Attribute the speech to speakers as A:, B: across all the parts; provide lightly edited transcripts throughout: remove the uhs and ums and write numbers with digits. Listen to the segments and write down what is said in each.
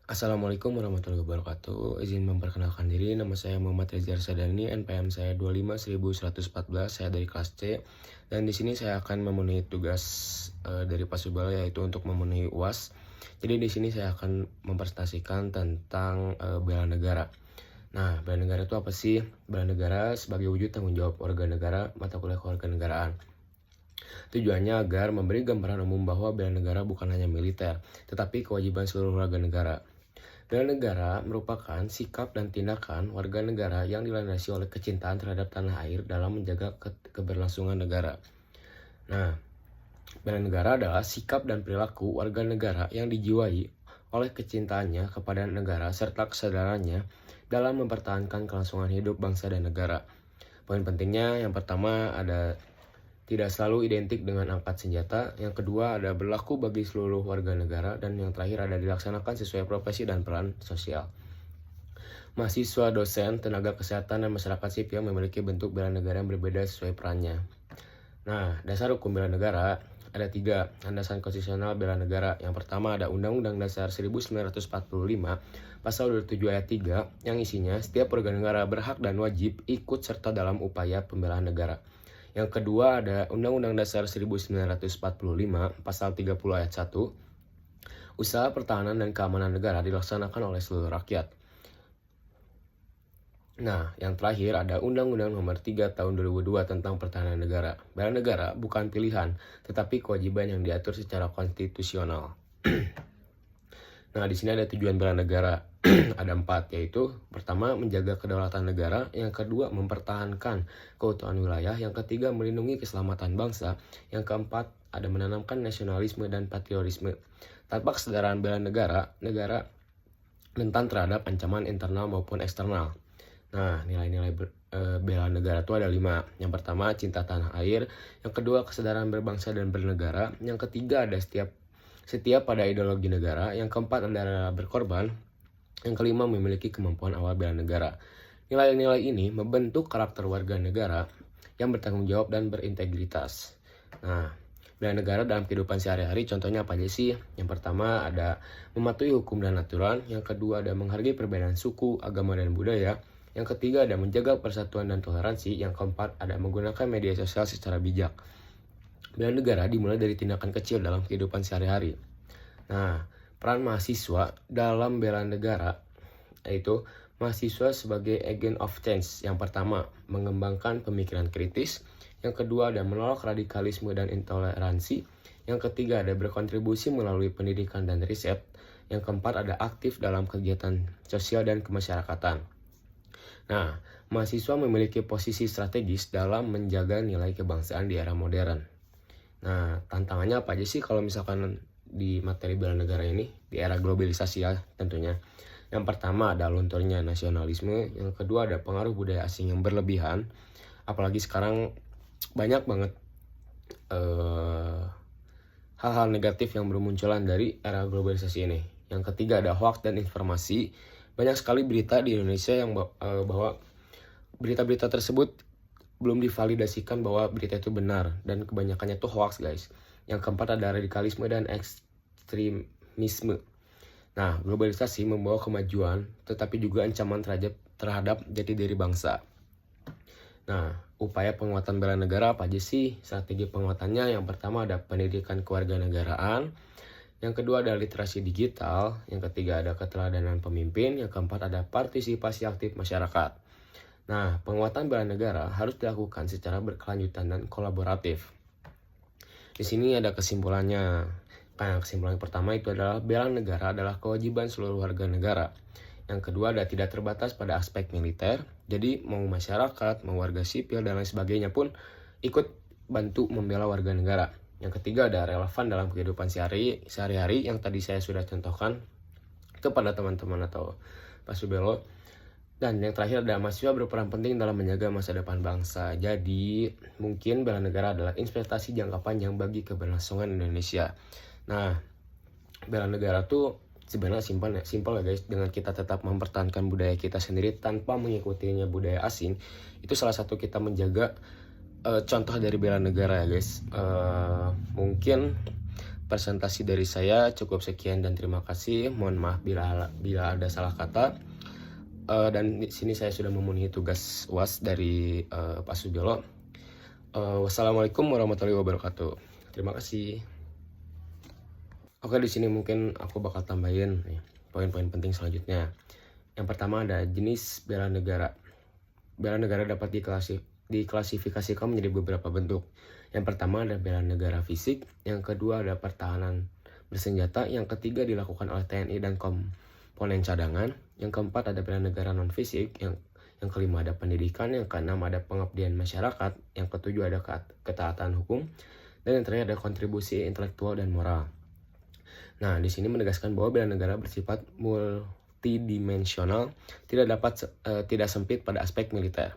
A: Assalamualaikum warahmatullahi wabarakatuh. Izin memperkenalkan diri, nama saya Muhammad Reza Arsadani, NPM saya 25.114, saya dari kelas C. Dan di sini saya akan memenuhi tugas dari Pak Subalo, yaitu untuk memenuhi UAS. Jadi di sini saya akan mempresentasikan tentang bela negara. Nah, bela negara itu apa sih? Bela negara sebagai wujud tanggung jawab warga negara, mata kuliah kewarganegaraan. Tujuannya agar memberi gambaran umum bahwa bela negara bukan hanya militer, tetapi kewajiban seluruh warga negara. Bela negara merupakan sikap dan tindakan warga negara yang dilandasi oleh kecintaan terhadap tanah air dalam menjaga keberlangsungan negara. Nah, bela negara adalah sikap dan perilaku warga negara yang dijiwai oleh kecintaannya kepada negara serta kesadarannya dalam mempertahankan kelangsungan hidup bangsa dan negara. Poin pentingnya yang pertama ada tidak selalu identik dengan angkat senjata. Yang kedua ada berlaku bagi seluruh warga negara. Dan yang terakhir ada dilaksanakan sesuai profesi dan peran sosial. Mahasiswa, dosen, tenaga kesehatan, dan masyarakat sipil memiliki bentuk bela negara yang berbeda sesuai perannya. Nah, dasar hukum bela negara ada 3 landasan konstitusional bela negara. Yang pertama ada Undang-Undang Dasar 1945 Pasal 27 ayat 3 yang isinya setiap warga negara berhak dan wajib ikut serta dalam upaya pembelaan negara. Yang kedua ada Undang-Undang Dasar 1945 Pasal 30 ayat 1. Usaha pertahanan dan keamanan negara dilaksanakan oleh seluruh rakyat. Nah, yang terakhir ada Undang-Undang Nomor 3 Tahun 2002 tentang Pertahanan Negara. Bela negara bukan pilihan, tetapi kewajiban yang diatur secara konstitusional. Nah, di sini ada tujuan bela negara. Ada 4, yaitu pertama menjaga kedaulatan negara, yang kedua mempertahankan keutuhan wilayah, yang ketiga melindungi keselamatan bangsa, yang keempat ada menanamkan nasionalisme dan patriotisme. Tanpa kesadaran bela negara, negara rentan terhadap ancaman internal maupun eksternal. Nah, nilai-nilai bela negara itu ada 5. Yang pertama cinta tanah air, yang kedua kesadaran berbangsa dan bernegara, yang ketiga ada setia pada ideologi negara, yang keempat ada rela berkorban, yang kelima memiliki kemampuan awal bela negara. Nilai-nilai ini membentuk karakter warga negara yang bertanggung jawab dan berintegritas. Nah, bela negara dalam kehidupan sehari-hari contohnya apa aja sih? Yang pertama ada mematuhi hukum dan aturan, yang kedua ada menghargai perbedaan suku, agama, dan budaya, yang ketiga ada menjaga persatuan dan toleransi, yang keempat ada menggunakan media sosial secara bijak. Bela negara dimulai dari tindakan kecil dalam kehidupan sehari-hari. Nah, peran mahasiswa dalam bela negara yaitu mahasiswa sebagai agent of change. Yang pertama, mengembangkan pemikiran kritis. Yang kedua, ada menolak radikalisme dan intoleransi. Yang ketiga, ada berkontribusi melalui pendidikan dan riset. Yang keempat, ada aktif dalam kegiatan sosial dan kemasyarakatan. Nah, mahasiswa memiliki posisi strategis dalam menjaga nilai kebangsaan di era modern. Nah, tantangannya apa aja sih kalau misalkan di materi bela negara ini di era globalisasi ya tentunya. Yang pertama ada lunturnya nasionalisme, yang kedua ada pengaruh budaya asing yang berlebihan, apalagi sekarang banyak banget hal-hal negatif yang bermunculan dari era globalisasi ini. Yang ketiga ada hoax dan informasi. Banyak sekali berita di Indonesia yang bahwa berita-berita tersebut belum divalidasikan bahwa berita itu benar dan kebanyakannya itu hoax guys. Yang keempat ada radikalisme dan ekstremisme. Nah, globalisasi membawa kemajuan tetapi juga ancaman terhadap jati diri bangsa. Nah, upaya penguatan bela negara apa aja sih? Strategi penguatannya yang pertama ada pendidikan kewarganegaraan, yang kedua ada literasi digital, yang ketiga ada keteladanan pemimpin, yang keempat ada partisipasi aktif masyarakat. Nah, penguatan bela negara harus dilakukan secara berkelanjutan dan kolaboratif. Di sini ada kesimpulannya. Nah, kesimpulan yang pertama itu adalah bela negara adalah kewajiban seluruh warga negara. Yang kedua ada tidak terbatas pada aspek militer. Jadi mau masyarakat, mau warga sipil dan lain sebagainya pun ikut bantu membela warga negara. Yang ketiga ada relevan dalam kehidupan sehari-hari yang tadi saya sudah contohkan kepada teman-teman atau Pak Subelo. Dan yang terakhir ada mahasiswa berperan penting dalam menjaga masa depan bangsa. Jadi mungkin bela negara adalah investasi jangka panjang bagi keberlangsungan Indonesia. Nah, bela negara tuh sebenarnya simpel ya guys. Dengan kita tetap mempertahankan budaya kita sendiri tanpa mengikutinya budaya asing, itu salah satu kita menjaga contoh dari bela negara ya guys. Mungkin presentasi dari saya cukup sekian dan terima kasih. Mohon maaf bila ada salah kata. Dan di sini saya sudah memenuhi tugas UAS dari Pak Sugiono. Wassalamualaikum warahmatullahi wabarakatuh. Terima kasih. Oke, di sini mungkin aku bakal tambahin nih, poin-poin penting selanjutnya. Yang pertama ada jenis bela negara. Bela negara dapat diklasifikasikan menjadi beberapa bentuk. Yang pertama ada bela negara fisik, yang kedua ada pertahanan bersenjata, yang ketiga dilakukan oleh TNI dan komponen cadangan, yang keempat ada bela negara non fisik, yang kelima ada pendidikan, yang keenam ada pengabdian masyarakat, yang ketujuh ada ketaatan hukum, dan yang terakhir ada kontribusi intelektual dan moral. Nah, di sini menegaskan bahwa bela negara bersifat multidimensional, tidak sempit pada aspek militer.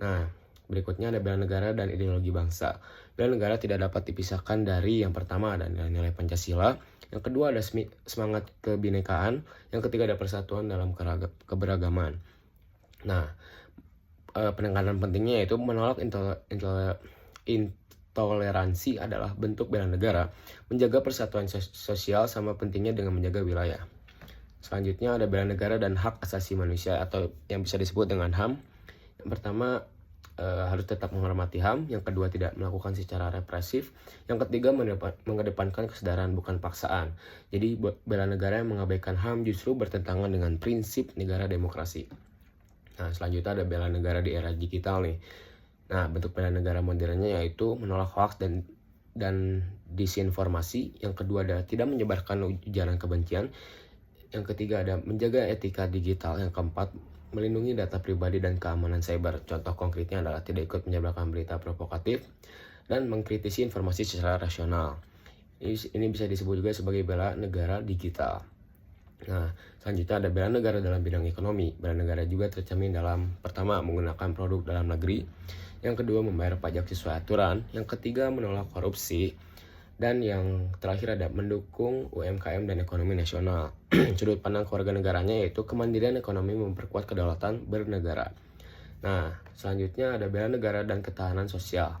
A: Nah, berikutnya ada bela negara dan ideologi bangsa. Bela negara tidak dapat dipisahkan dari yang pertama ada nilai Pancasila, yang kedua ada semangat kebinekaan, yang ketiga ada persatuan dalam keberagaman. Nah, penekanan pentingnya yaitu menolak intoleransi adalah bentuk bela negara, menjaga persatuan sosial sama pentingnya dengan menjaga wilayah. Selanjutnya ada bela negara dan hak asasi manusia atau yang bisa disebut dengan HAM. Yang pertama harus tetap menghormati HAM, yang kedua tidak melakukan secara represif, yang ketiga mengedepankan kesadaran bukan paksaan. Jadi bela negara yang mengabaikan HAM justru bertentangan dengan prinsip negara demokrasi. Nah, selanjutnya ada bela negara di era digital nih. Nah, bentuk bela negara modernnya yaitu menolak hoax dan disinformasi, yang kedua ada tidak menyebarkan ujaran kebencian, yang ketiga ada menjaga etika digital, yang keempat melindungi data pribadi dan keamanan cyber. Contoh konkretnya adalah tidak ikut menyebarkan berita provokatif dan mengkritisi informasi secara rasional. Ini bisa disebut juga sebagai bela negara digital. Nah, selanjutnya ada bela negara dalam bidang ekonomi. Bela negara juga tercermin dalam pertama menggunakan produk dalam negeri, yang kedua membayar pajak sesuai aturan, yang ketiga menolak korupsi, dan yang terakhir ada mendukung UMKM dan ekonomi nasional. Sudut pandang kewarganegaranya yaitu kemandirian ekonomi memperkuat kedaulatan bernegara. Nah, selanjutnya ada bela negara dan ketahanan sosial.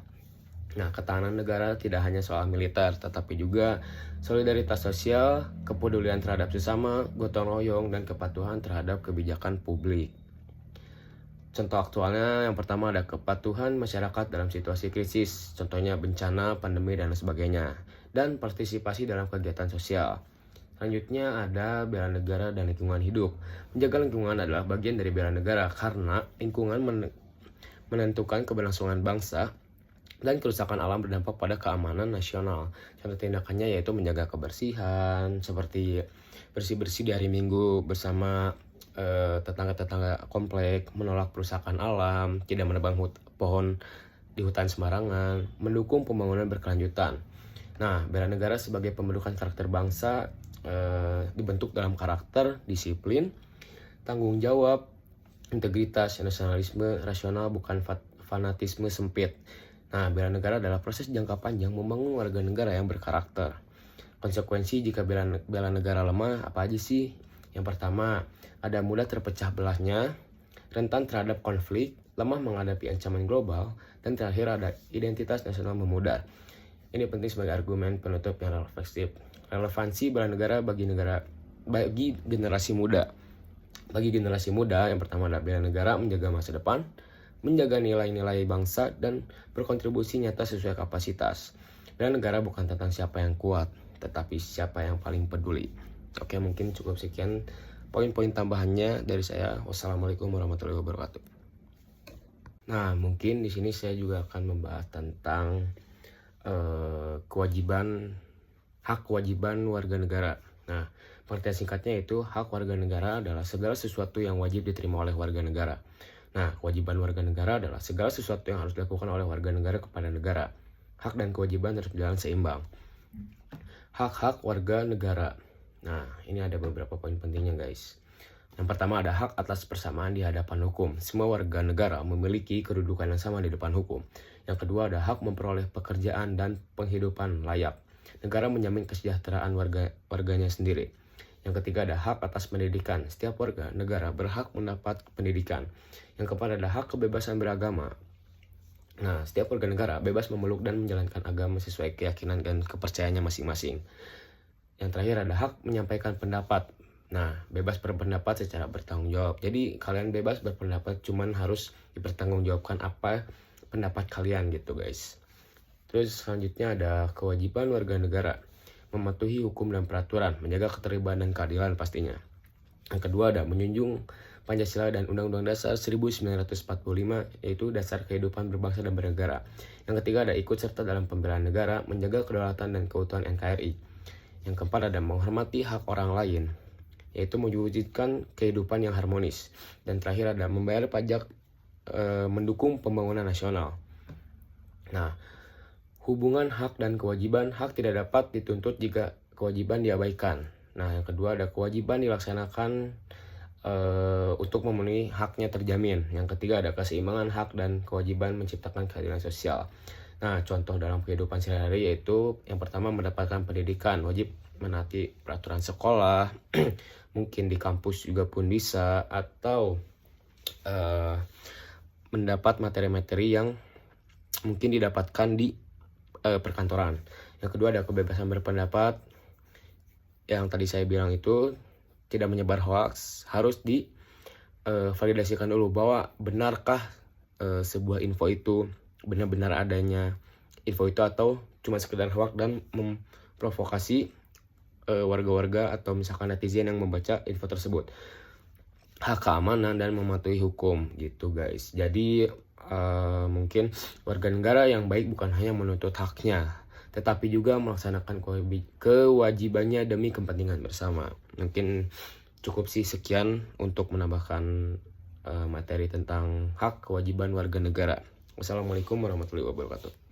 A: Nah, ketahanan negara tidak hanya soal militer, tetapi juga solidaritas sosial, kepedulian terhadap sesama, gotong royong, dan kepatuhan terhadap kebijakan publik. Contoh aktualnya yang pertama ada kepatuhan masyarakat dalam situasi krisis, contohnya bencana, pandemi, dan sebagainya, dan partisipasi dalam kegiatan sosial. Selanjutnya ada bela negara dan lingkungan hidup. Menjaga lingkungan adalah bagian dari bela negara karena lingkungan menentukan keberlangsungan bangsa dan kerusakan alam berdampak pada keamanan nasional. Contoh tindakannya yaitu menjaga kebersihan, seperti bersih-bersih di hari Minggu bersama tetangga-tetangga komplek, menolak perusakan alam, tidak menebang pohon di hutan sembarangan, mendukung pembangunan berkelanjutan. Nah, bela negara sebagai pembentukan karakter bangsa dibentuk dalam karakter, disiplin, tanggung jawab, integritas, nasionalisme rasional bukan fanatisme sempit. Nah, bela negara adalah proses jangka panjang membangun warga negara yang berkarakter. Konsekuensi jika bela negara lemah apa aja sih? Yang pertama, ada mudah terpecah belahnya, rentan terhadap konflik, lemah menghadapi ancaman global, dan terakhir ada identitas nasional memudar. Ini penting sebagai argumen penutup yang refleksif. Relevansi bela negara bagi generasi muda. Bagi generasi muda, yang pertama adalah bela negara menjaga masa depan, menjaga nilai-nilai bangsa, dan berkontribusi nyata sesuai kapasitas. Bela negara bukan tentang siapa yang kuat, tetapi siapa yang paling peduli. Oke, mungkin cukup sekian poin-poin tambahannya dari saya. Wassalamualaikum warahmatullahi wabarakatuh. Nah, mungkin di sini saya juga akan membahas tentang hak kewajiban warga negara. Nah, pengertian singkatnya itu hak warga negara adalah segala sesuatu yang wajib diterima oleh warga negara. Nah, kewajiban warga negara adalah segala sesuatu yang harus dilakukan oleh warga negara kepada negara. Hak dan kewajiban harus berjalan seimbang. Hak-hak warga negara. Nah, ini ada beberapa poin pentingnya, guys. Yang pertama ada hak atas persamaan di hadapan hukum. Semua warga negara memiliki kedudukan yang sama di depan hukum. Yang kedua ada hak memperoleh pekerjaan dan penghidupan layak. Negara menjamin kesejahteraan warganya sendiri. Yang ketiga ada hak atas pendidikan. Setiap warga negara berhak mendapat pendidikan. Yang keempat ada hak kebebasan beragama. Nah, setiap warga negara bebas memeluk dan menjalankan agama sesuai keyakinan dan kepercayaannya masing-masing. Yang terakhir ada hak menyampaikan pendapat. Nah, bebas berpendapat secara bertanggung jawab. Jadi kalian bebas berpendapat, cuman harus dipertanggungjawabkan apa pendapat kalian gitu guys. Terus selanjutnya ada kewajiban warga negara mematuhi hukum dan peraturan, menjaga ketertiban dan keadilan pastinya. Yang kedua ada menjunjung Pancasila dan Undang-Undang Dasar 1945, yaitu dasar kehidupan berbangsa dan bernegara. Yang ketiga ada ikut serta dalam pembelaan negara, menjaga kedaulatan dan keutuhan NKRI. Yang keempat ada menghormati hak orang lain, yaitu mewujudkan kehidupan yang harmonis. Dan terakhir ada membayar pajak, mendukung pembangunan nasional. Nah, hubungan hak dan kewajiban, hak tidak dapat dituntut jika kewajiban diabaikan. Nah, yang kedua ada kewajiban dilaksanakan untuk memenuhi haknya terjamin. Yang ketiga ada keseimbangan hak dan kewajiban menciptakan keadilan sosial. Nah, contoh dalam kehidupan sehari-hari yaitu yang pertama mendapatkan pendidikan, wajib menaati peraturan sekolah, mungkin di kampus juga pun bisa, atau mendapat materi-materi yang mungkin didapatkan di perkantoran. Yang kedua ada kebebasan berpendapat, yang tadi saya bilang itu tidak menyebar hoax, harus divalidasikan dulu bahwa benarkah sebuah info itu benar-benar adanya info itu atau cuma sekedar hoax dan memprovokasi warga-warga atau misalkan netizen yang membaca info tersebut. Hak keamanan dan mematuhi hukum gitu guys. Jadi mungkin warga negara yang baik bukan hanya menuntut haknya, tetapi juga melaksanakan kewajibannya demi kepentingan bersama. Mungkin cukup sih sekian untuk menambahkan materi tentang hak kewajiban warga negara. Wassalamualaikum warahmatullahi wabarakatuh.